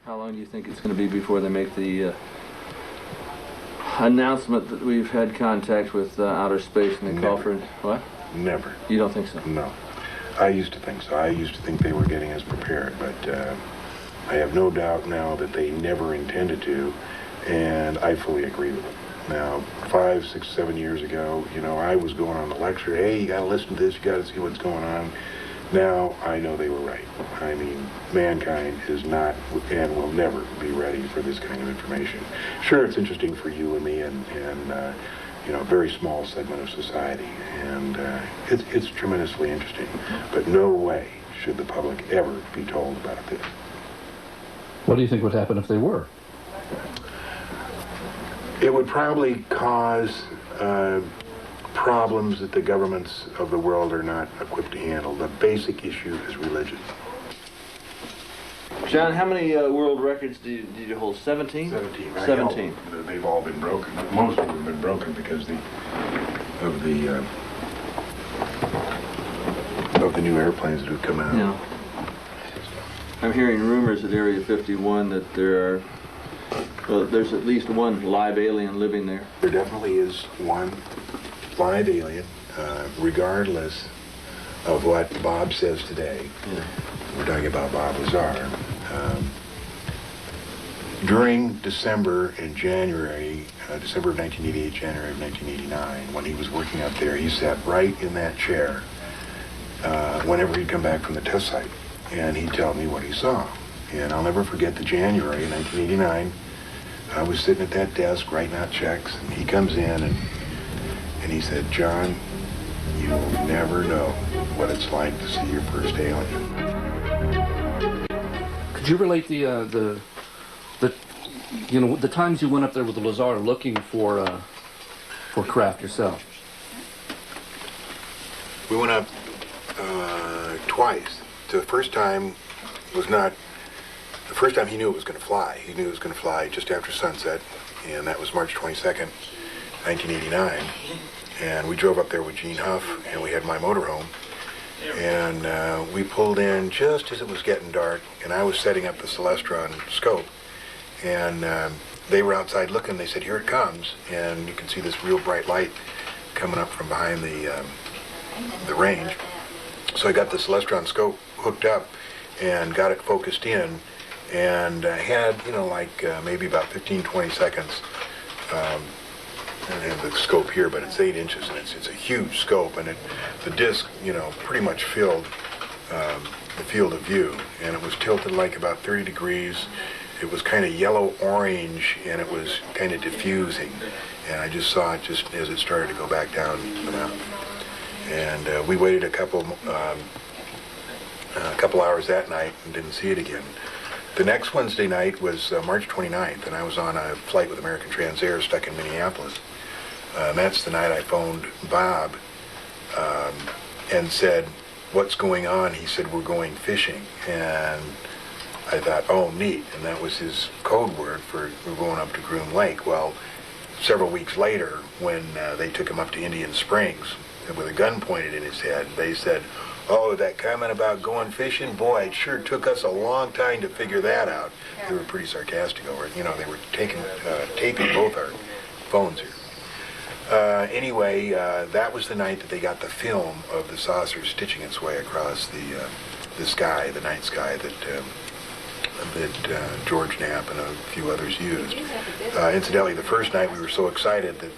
How long do you think it's going to be before they make the announcement that we've had contact with outer space and they call for... What? Never. You don't think so? No. I used to think so. I used to think they were getting us prepared, but I have no doubt now that they never intended to, and I fully agree with them. Now, 5, 6, 7 years ago, you know, I was going on the lecture, hey, you got to listen to this, you got to see what's going on. Now, I know they were right. I mean, mankind is not and will never be ready for this kind of information. Sure, it's interesting for you and me and you know, a very small segment of society, and it's tremendously interesting. But no way should the public ever be told about this. What do you think would happen if they were? It would probably cause problems that the governments of the world are not equipped to handle. The basic issue is religion. John, how many world records did you hold? 17? 17. 17. They've all been broken. Most of them have been broken because of the new airplanes that have come out. Yeah. I'm hearing rumors at Area 51 that there's at least one live alien living there. There definitely is one live alien, regardless of what Bob says today. Yeah. We're talking about Bob Lazar. During December and January, December of 1988, January of 1989, when he was working up there, he sat right in that chair whenever he'd come back from the test site, and he'd tell me what he saw. And I'll never forget the January of 1989. I was sitting at that desk writing out checks, and he comes in and he said, "John, you will never know what it's like to see your first alien." Could you relate the you know, the times you went up there with the Lazar looking for craft yourself? We went up twice. The first time was not. The first time he knew it was going to fly. He knew it was going to fly just after sunset, and that was March 22nd, 1989. And we drove up there with Gene Huff, and we had my motorhome. And we pulled in just as it was getting dark, and I was setting up the Celestron scope. And they were outside looking. They said, "Here it comes." And you can see this real bright light coming up from behind the range. So I got the Celestron scope hooked up and got it focused in, and had, you know, like maybe about 15, 20 seconds. I don't have the scope here, but it's 8 inches, and it's a huge scope, and the disc, you know, pretty much filled the field of view, and it was tilted like about 30 degrees. It was kind of yellow-orange, and it was kind of diffusing, and I just saw it just as it started to go back down the mountain. And we waited a couple hours that night and didn't see it again. The next Wednesday night was March 29th, and I was on a flight with American Transair stuck in Minneapolis. And that's the night I phoned Bob and said, "What's going on?" He said, "We're going fishing." And I thought, oh, neat. And that was his code word for we're going up to Groom Lake. Well, several weeks later, when they took him up to Indian Springs, and with a gun pointed in his head, they said, "Oh, that comment about going fishing, boy, it sure took us a long time to figure that out." They were pretty sarcastic over it. You know, they were taping both our phones here. Anyway, that was the night that they got the film of the saucer stitching its way across the sky, the night sky that George Knapp and a few others used. Incidentally, the first night we were so excited that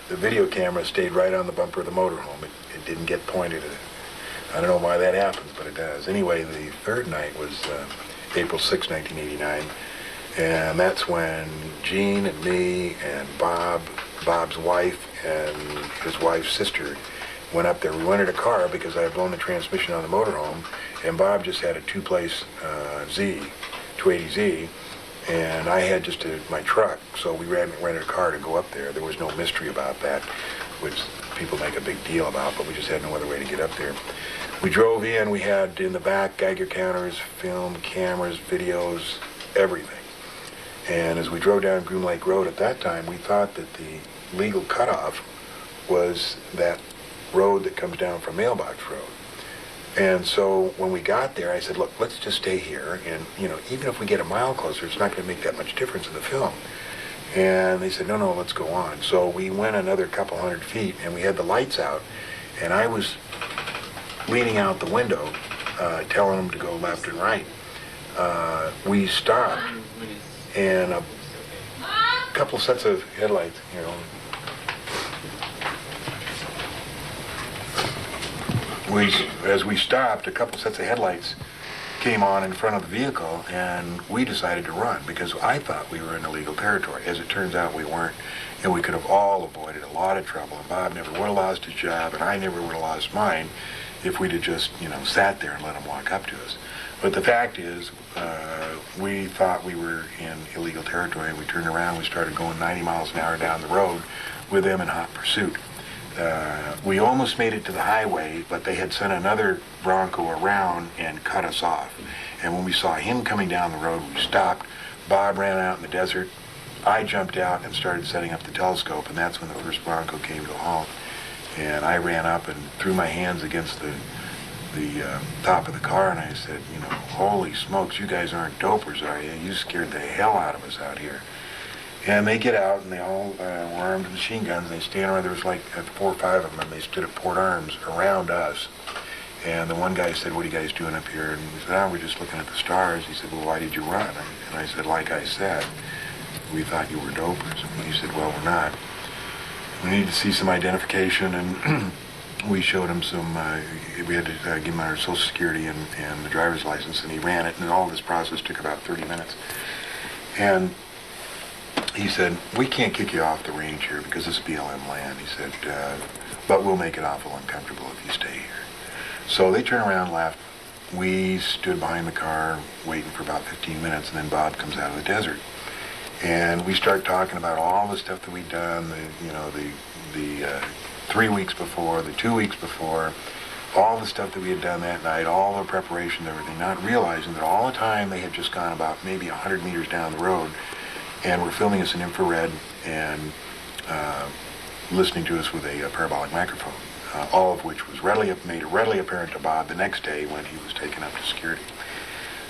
the video camera stayed right on the bumper of the motorhome. It didn't get pointed at it. I don't know why that happens, but it does. Anyway, the third night was April 6, 1989, and that's when Gene and me and Bob's wife, and his wife's sister went up there. We rented a car because I had blown the transmission on the motorhome, and Bob just had a two-place 280Z, and I had just my truck, so we rented a car to go up there. There was no mystery about that, which people make a big deal about, but we just had no other way to get up there. We drove in, we had in the back Geiger counters, film, cameras, videos, everything. And as we drove down Groom Lake Road at that time, we thought that the legal cutoff was that road that comes down from Mailbox Road. And so when we got there, I said, look, let's just stay here. And, even if we get a mile closer, it's not going to make that much difference in the film. And they said, no, let's go on. So we went another couple hundred feet, and we had the lights out. And I was leaning out the window, telling them to go left and right. We stopped, and a couple sets of headlights, as we stopped, a couple sets of headlights came on in front of the vehicle, and we decided to run because I thought we were in illegal territory. As it turns out, we weren't, and we could have all avoided a lot of trouble. And Bob never would have lost his job, and I never would have lost mine if we'd have just, sat there and let him walk up to us. But the fact is, we thought we were in illegal territory, and we turned around, we started going 90 miles an hour down the road with them in hot pursuit. We almost made it to the highway, but they had sent another Bronco around and cut us off. And when we saw him coming down the road, we stopped. Bob ran out in the desert. I jumped out and started setting up the telescope, and that's when the first Bronco came to a halt. And I ran up and threw my hands against the top of the car, and I said, holy smokes, you guys aren't dopers, are you? You scared the hell out of us out here. And they get out, and they all were armed with machine guns, and they stand around. There was like 4 or 5 of them, and they stood at port arms around us. And the one guy said, what are you guys doing up here? And we said, we're just looking at the stars. He said, well, why did you run? And I said, like I said, we thought you were dopers. And he said, well, we're not. We need to see some identification, and we showed him some, we had to give him our social security and the driver's license, and he ran it, and all this process took about 30 minutes. And he said, we can't kick you off the range here because it's BLM land. He said, but we'll make it awful uncomfortable if you stay here. So they turned around and left. We stood behind the car waiting for about 15 minutes, and then Bob comes out of the desert. And we start talking about all the stuff that we'd done, the 3 weeks before, the 2 weeks before, all the stuff that we had done that night, all the preparation, everything, not realizing that all the time they had just gone about maybe 100 meters down the road and were filming us in infrared and listening to us with a parabolic microphone, all of which was made readily apparent to Bob the next day when he was taken up to security.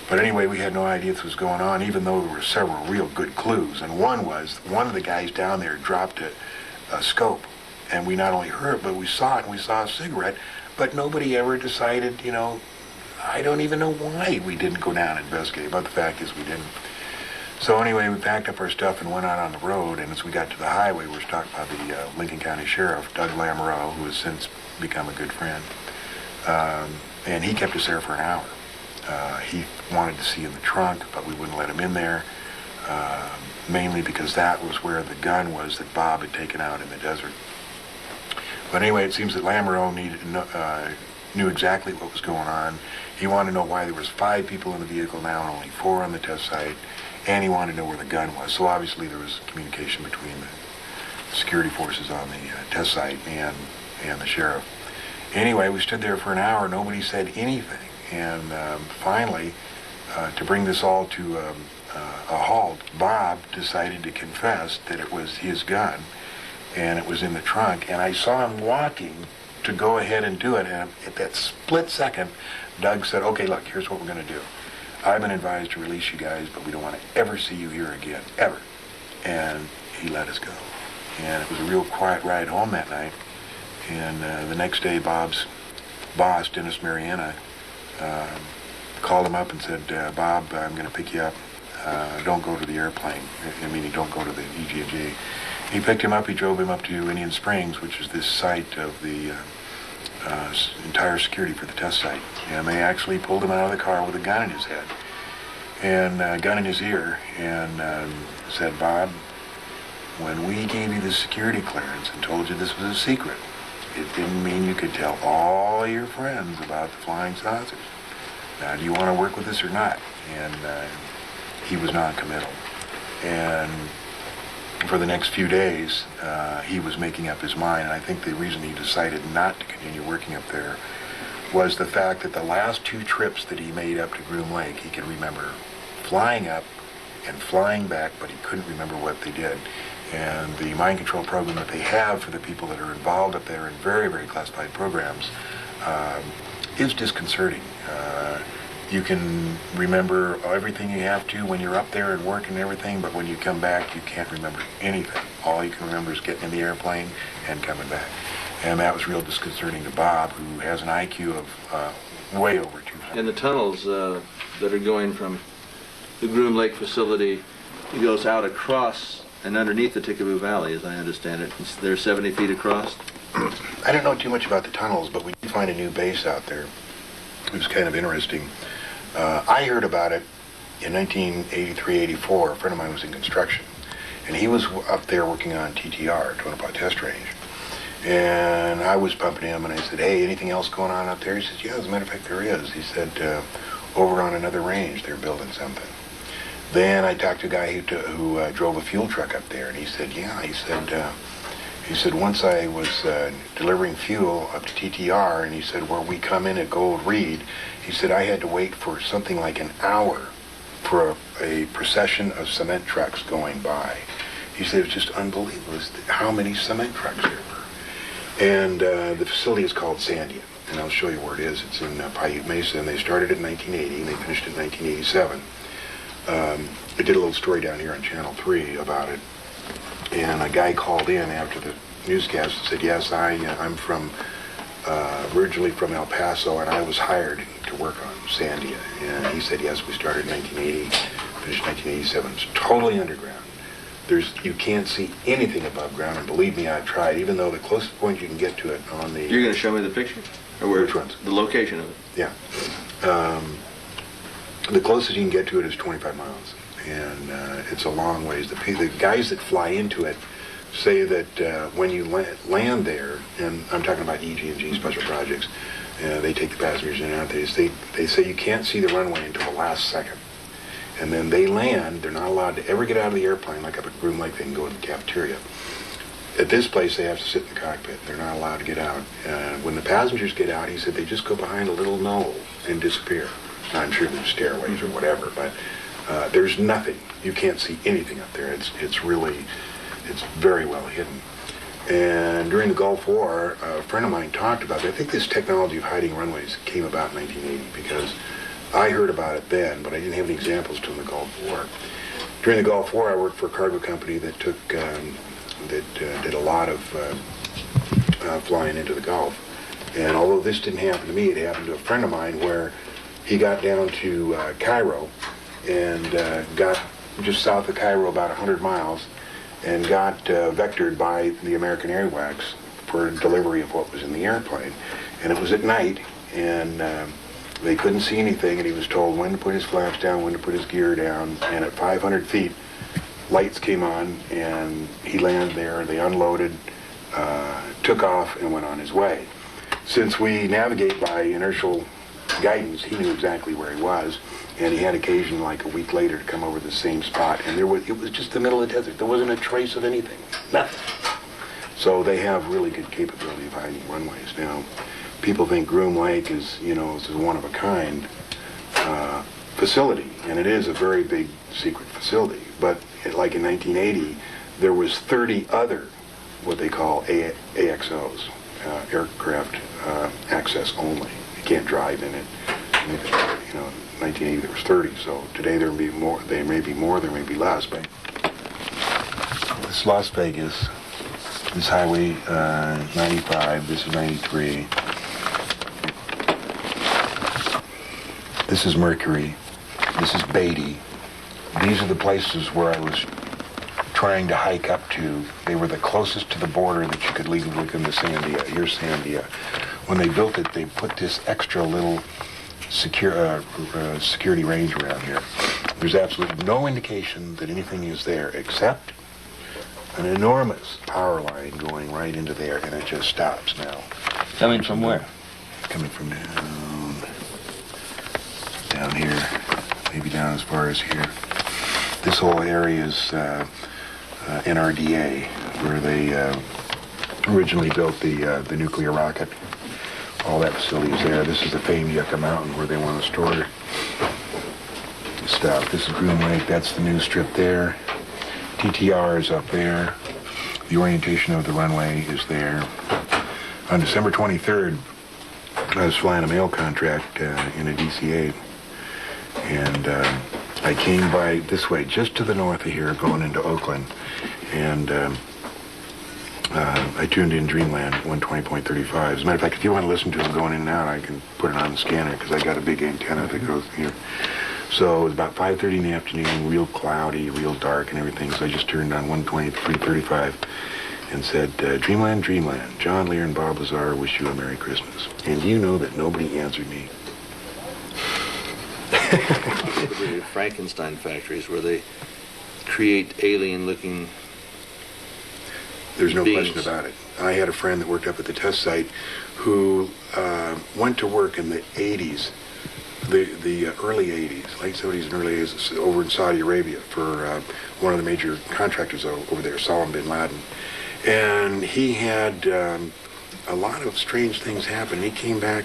But anyway, we had no idea this was going on, even though there were several real good clues. And one of the guys down there dropped a scope, and we not only heard it, but we saw it, and we saw a cigarette, but nobody ever decided, I don't even know why we didn't go down and investigate, but the fact is we didn't. So anyway, we packed up our stuff and went out on the road, and as we got to the highway, we were stopped by the Lincoln County Sheriff, Doug Lamoureux, who has since become a good friend. And he kept us there for an hour. He wanted to see in the trunk, but we wouldn't let him in there, mainly because that was where the gun was that Bob had taken out in the desert. But anyway, it seems that Lamoureux knew exactly what was going on. He wanted to know why there was 5 people in the vehicle now and only 4 on the test site. And he wanted to know where the gun was. So obviously there was communication between the security forces on the test site and the sheriff. Anyway, we stood there for an hour. Nobody said anything. And finally, to bring this all to a halt, Bob decided to confess that it was his gun and it was in the trunk. And I saw him walking to go ahead and do it. And at that split second, Doug said, okay, look, here's what we're going to do. I've been advised to release you guys, but we don't want to ever see you here again, ever. And he let us go. And it was a real quiet ride home that night. And the next day, Bob's boss, Dennis Mariana, called him up and said, Bob, I'm going to pick you up. Don't go to the airplane. Don't go to the EG&G. He picked him up. He drove him up to Indian Springs, which is this site of the entire security for the test site. And they actually pulled him out of the car with a gun in his head and a gun in his ear and said, Bob, when we gave you the security clearance and told you this was a secret, it didn't mean you could tell all your friends about the flying saucers. Now, do you want to work with us or not? And he was non-committal. And for the next few days, he was making up his mind, and I think the reason he decided not to continue working up there was the fact that the last 2 trips that he made up to Groom Lake, he could remember flying up and flying back, but he couldn't remember what they did. And the mind control program that they have for the people that are involved up there in very, very classified programs is disconcerting. You can remember everything you have to when you're up there and working and everything, but when you come back, you can't remember anything. All you can remember is getting in the airplane and coming back. And that was real disconcerting to Bob, who has an IQ of way over 200. And the tunnels that are going from the Groom Lake facility, it goes out across and underneath the Tickaboo Valley, as I understand it. They're 70 feet across. I don't know too much about the tunnels, but we did find a new base out there. It was kind of interesting. I heard about it in 1983-84. A friend of mine was in construction, and he was up there working on TTR, Tonopah Test Range. And I was pumping him, and I said, hey, anything else going on up there? He says, yeah, as a matter of fact, there is. He said, over on another range, they're building something. Then I talked to a guy who drove a fuel truck up there, and he said, yeah, he said, once I was delivering fuel up to TTR, and he said, where we come in at Gold Reed, he said, I had to wait for something like an hour for a procession of cement trucks going by. He said, it was just unbelievable how many cement trucks there were. And the facility is called Sandia, and I'll show you where it is. It's in Paiute Mesa, and they started it in 1980, and they finished it in 1987. I did a little story down here on Channel 3 about it. And a guy called in after the newscast and said, yes, I'm from, originally from El Paso, and I was hired to work on Sandia. And he said, yes, we started in 1980, finished in 1987. It's totally underground. You can't see anything above ground, and believe me, I've tried, even though the closest point you can get to it on the... You're going to show me the picture? Or where? Which ones? The location of it. Yeah. The closest you can get to it is 25 miles. And it's a long ways. The guys that fly into it say that when you land there, and I'm talking about EG&G Special Projects, they take the passengers in and out. They say you can't see the runway until the last second. And then they land. They're not allowed to ever get out of the airplane like up at Groom Lake. They can go to the cafeteria. At this place, they have to sit in the cockpit. They're not allowed to get out. When the passengers get out, he said they just go behind a little knoll and disappear. I'm sure there's stairways or whatever, but there's nothing. You can't see anything up there. It's very well hidden. And during the Gulf War, a friend of mine talked about it. I think this technology of hiding runways came about in 1980 because I heard about it then, but I didn't have any examples during the Gulf War. During the Gulf War, I worked for a cargo company that did a lot of flying into the Gulf. And although this didn't happen to me, it happened to a friend of mine where he got down to Cairo and got just south of Cairo about 100 miles and got vectored by the American Airwax for delivery of what was in the airplane. And it was at night, and they couldn't see anything, and he was told when to put his flaps down, when to put his gear down, and at 500 feet, lights came on, and he landed there. They unloaded, took off, and went on his way. Since we navigate by inertial guidance, he knew exactly where he was, and he had occasion like a week later to come over the same spot, and it was just the middle of the desert. There wasn't a trace of anything, nothing. So they have really good capability of hiding runways. Now, people think Groom Lake is a one-of-a-kind facility, and it is a very big secret facility, but like in 1980, there was 30 other what they call AXOs, aircraft access only. You can't drive in it. In 1980 there was 30, so today there may be more, there may be less, but this is Las Vegas, this highway 95, this is 93, this is Mercury, this is Beatty. These are the places where I was trying to hike up to. They were the closest to the border that you could legally look into Sandia. Here's Sandia. When they built it, they put this extra little security range around here. There's absolutely no indication that anything is there except an enormous power line going right into there, and it just stops now. Coming from where? Coming from down here, maybe down as far as here. This whole area is NRDA, where they originally built the nuclear rocket. All that facility is there. This is the famed Yucca Mountain where they want to store stuff. This is Groom Lake. That's the news strip there. TTR is up there. The orientation of the runway is there. On December 23rd, I was flying a mail contract in a DC-8, and I came by this way, just to the north of here, going into Oakland, and I tuned in Dreamland 120.35. As a matter of fact, if you want to listen to it going in and out, I can put it on the scanner because I got a big antenna that goes here. So it was about 5:30 in the afternoon, real cloudy, real dark and everything. So I just turned on 123.35 and said, Dreamland, Dreamland, John Lear and Bob Lazar wish you a Merry Christmas. And do you know that nobody answered me? The Frankenstein factories where they create alien-looking There's no beings. question about it. I had a friend that worked up at the test site who went to work in the 80s, the early 80s, late 70s and early 80s, over in Saudi Arabia for one of the major contractors over there, Osama bin Laden. And he had a lot of strange things happen. He came back,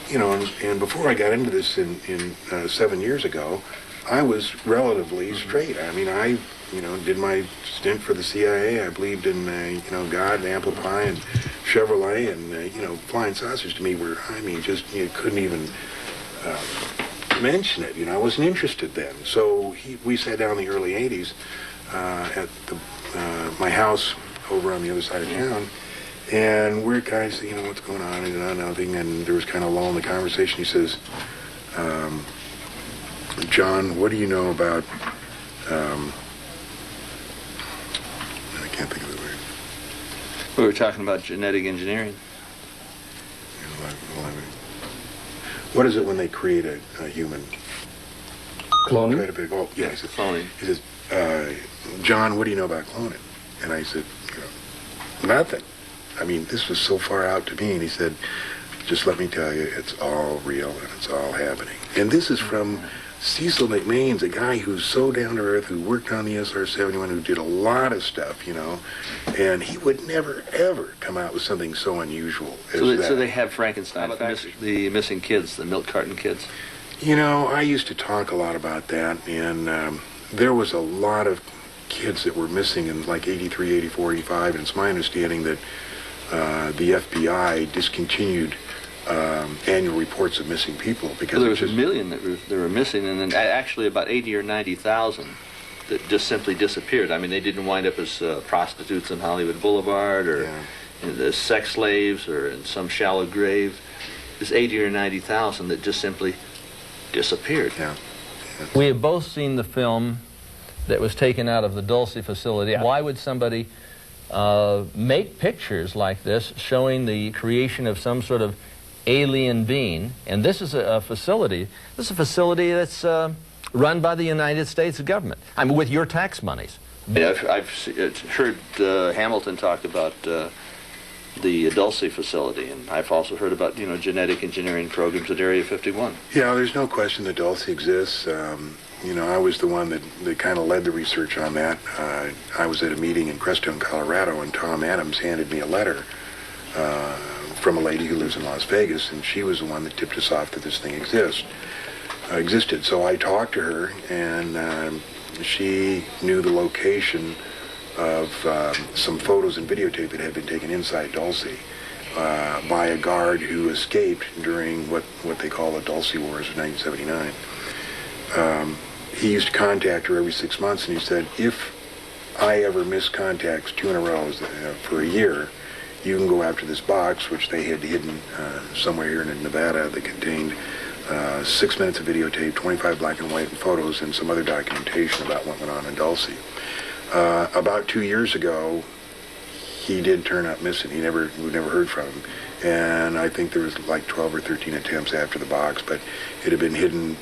you know, and before I got into this in 7 years ago, I was relatively straight. I mean, I, you know, did my stint for the CIA. I believed in, you know, God and apple pie and Chevrolet, and, you know, flying saucers to me were, I mean, just, you couldn't even mention it. You know, I wasn't interested then. So we sat down in the early 80s at my house over on the other side of town, and we're guys, you know, what's going on, and nothing, and there was kind of a lull in the conversation. He says, John, what do you know about, I can't think of the word. We were talking about genetic engineering. What is it when they create a human? Cloning? Oh, yeah, he says, Cloning. He says, John, what do you know about cloning? And I said, you know, nothing. I mean, this was so far out to me. And he said, just let me tell you, it's all real and it's all happening. And this is from Cecil McMains, a guy who's so down to earth, who worked on the SR-71, who did a lot of stuff, you know, and he would never, ever come out with something so unusual as that. So they have Frankenstein, the missing kids, the milk carton kids. You know, I used to talk a lot about that, and there was a lot of kids that were missing in like 83, 84, 85, and it's my understanding that the FBI discontinued annual reports of missing people because Well, there was a million that were missing, and then actually about 80 or 90,000 that just simply disappeared. I mean, they didn't wind up as prostitutes on Hollywood Boulevard or as sex slaves or in some shallow grave. There's 80 or 90,000 that just simply disappeared. Yeah. We have both seen the film that was taken out of the Dulce facility. Why would somebody make pictures like this showing the creation of some sort of alien being? And this is a facility. This is a facility that's run by the United States government. I mean, with your tax monies. Yeah, I've heard Hamilton talk about the Dulce facility, and I've also heard about, you know, genetic engineering programs at Area 51. Yeah, there's no question that Dulce exists. You know, I was the one that kind of led the research on that. I was at a meeting in Crestone, Colorado, and Tom Adams handed me a letter from a lady who lives in Las Vegas, and she was the one that tipped us off that this thing existed. So I talked to her, and she knew the location of some photos and videotape that had been taken inside Dulce by a guard who escaped during what they call the Dulce Wars of 1979. He used to contact her every 6 months, and he said, if I ever miss contacts 2 in a row for a year, you can go after this box, which they had hidden somewhere here in Nevada, that contained 6 minutes of videotape, 25 black and white photos, and some other documentation about what went on in Dulce. About 2 years ago, he did turn up missing. We never heard from him. And I think there was like 12 or 13 attempts after the box, but it had been hidden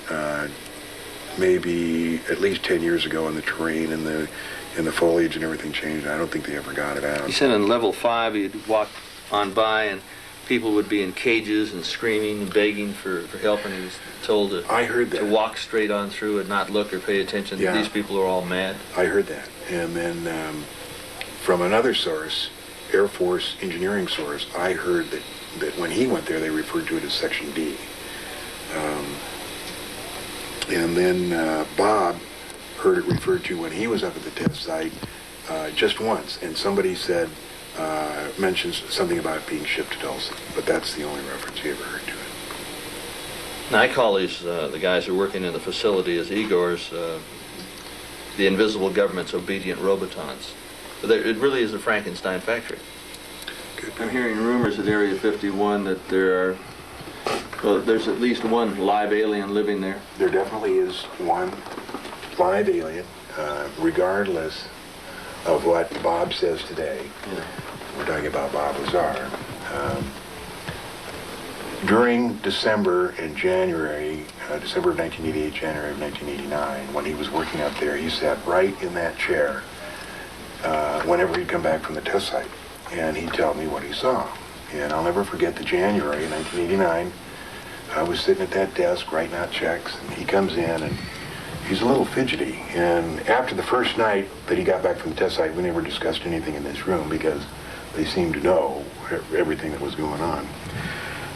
maybe at least 10 years ago in the terrain and the foliage, and everything changed. I don't think they ever got it out. He said on level 5 you'd walk on by and people would be in cages and screaming and begging for help, and he was told I heard that. to walk straight on through and not look or pay attention. Yeah. These people are all mad. I heard that. And then from another source, Air Force engineering source, I heard that when he went there, they referred to it as Section D. And then Bob heard it referred to when he was up at the test site just once, and somebody said, mentions something about being shipped to Dulce, but that's the only reference he ever heard to it. Now, I call these, the guys who are working in the facility as Igors, the invisible government's obedient robotons. But it really is a Frankenstein factory. Good. I'm hearing rumors at Area 51 that there are, well, there's at least one live alien living there. There definitely is one live alien, regardless of what Bob says today. Yeah. We're talking about Bob Lazar. During December and January, December of 1988, January of 1989, when he was working up there, he sat right in that chair whenever he'd come back from the test site, and he'd tell me what he saw. And I'll never forget the January of 1989. I was sitting at that desk writing out checks, and he comes in, and he's a little fidgety. And after the first night that he got back from the test site, we never discussed anything in this room because they seemed to know everything that was going on.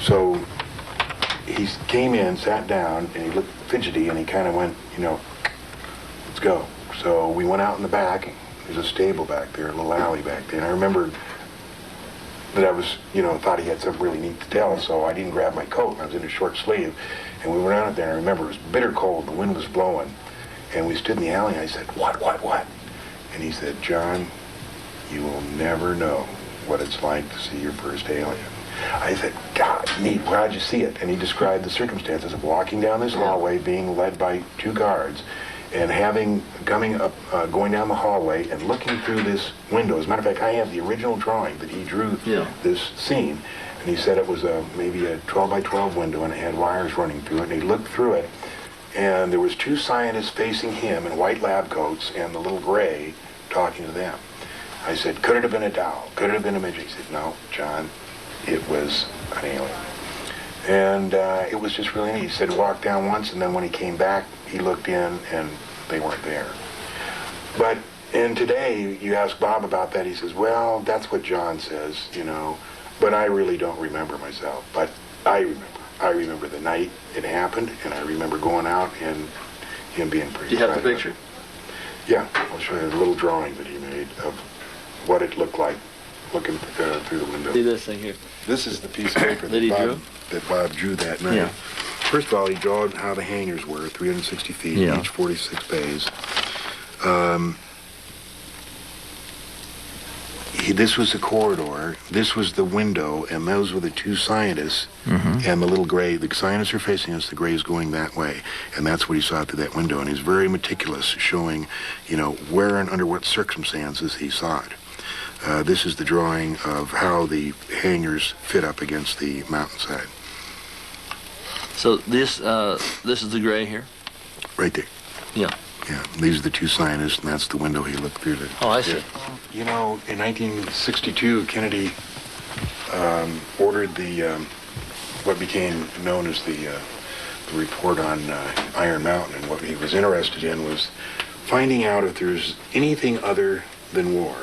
So he came in, sat down, and he looked fidgety, and he kind of went, you know, let's go. So we went out in the back. There's a stable back there, a little alley back there. And I remember that I was, you know, thought he had something really neat to tell, so I didn't grab my coat. I was in a short sleeve, and we went out there, and I remember it was bitter cold. The wind was blowing, and we stood in the alley, and I said, what? And he said, John, you will never know what it's like to see your first alien. I said, God, neat, how'd you see it? And he described the circumstances of walking down this hallway, being led by two guards, and going down the hallway and looking through this window. As a matter of fact, I have the original drawing that he drew this scene, and he said it was maybe a 12 by 12 window, and it had wires running through it, and he looked through it, and there was two scientists facing him in white lab coats, and the little gray talking to them. I said, could it have been a doll? Could it have been a midget? He said, no, John, it was an alien. And it was just really neat. He said walk down once, and then when he came back, he looked in, and they weren't there. And today, you ask Bob about that, he says, well, that's what John says, you know, but I really don't remember myself. But I remember. I remember the night it happened, and I remember going out and him being pretty Do you have the excited. picture? Yeah, I'll show you a little drawing that he made of what it looked like looking through the window. See this thing here. This is the piece of paper That he drew? that Bob drew that night. Yeah. First of all, he drew how the hangars were, 360 feet, Yeah. each 46 bays. This was the corridor, this was the window, and those were the two scientists, and the little gray. The scientists are facing us, the gray is going that way, and that's what he saw through that window, and he's very meticulous, showing, you know, where and under what circumstances he saw it. This is the drawing of how the hangars fit up against the mountainside. So this is the gray here? Right there. Yeah. Yeah, these are the two scientists, and that's the window he looked through. Oh, I see. You know, in 1962, Kennedy ordered the what became known as the report on Iron Mountain, and what he was interested in was finding out if there's anything other than war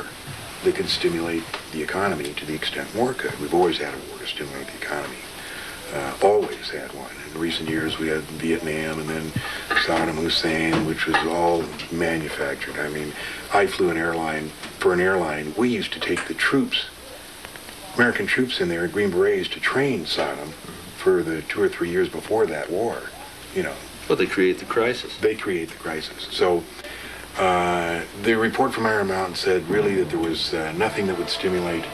that could stimulate the economy to the extent war could. We've always had a war to stimulate the economy. Always had one. In recent years, we had Vietnam and then Saddam Hussein, which was all manufactured. I mean, I flew an airline. For an airline, we used to take the troops, American troops in there, Green Berets, to train Saddam for the 2 or 3 years before that war. You know. But they create the crisis. They create the crisis. So the report from Iron Mountain said really that there was nothing that would stimulate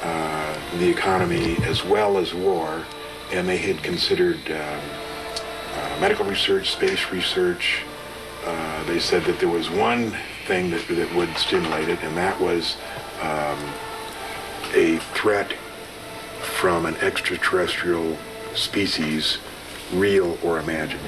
the economy as well as war. And they had considered medical research, space research. They said that there was one thing that would stimulate it, and that was a threat from an extraterrestrial species, real or imagined.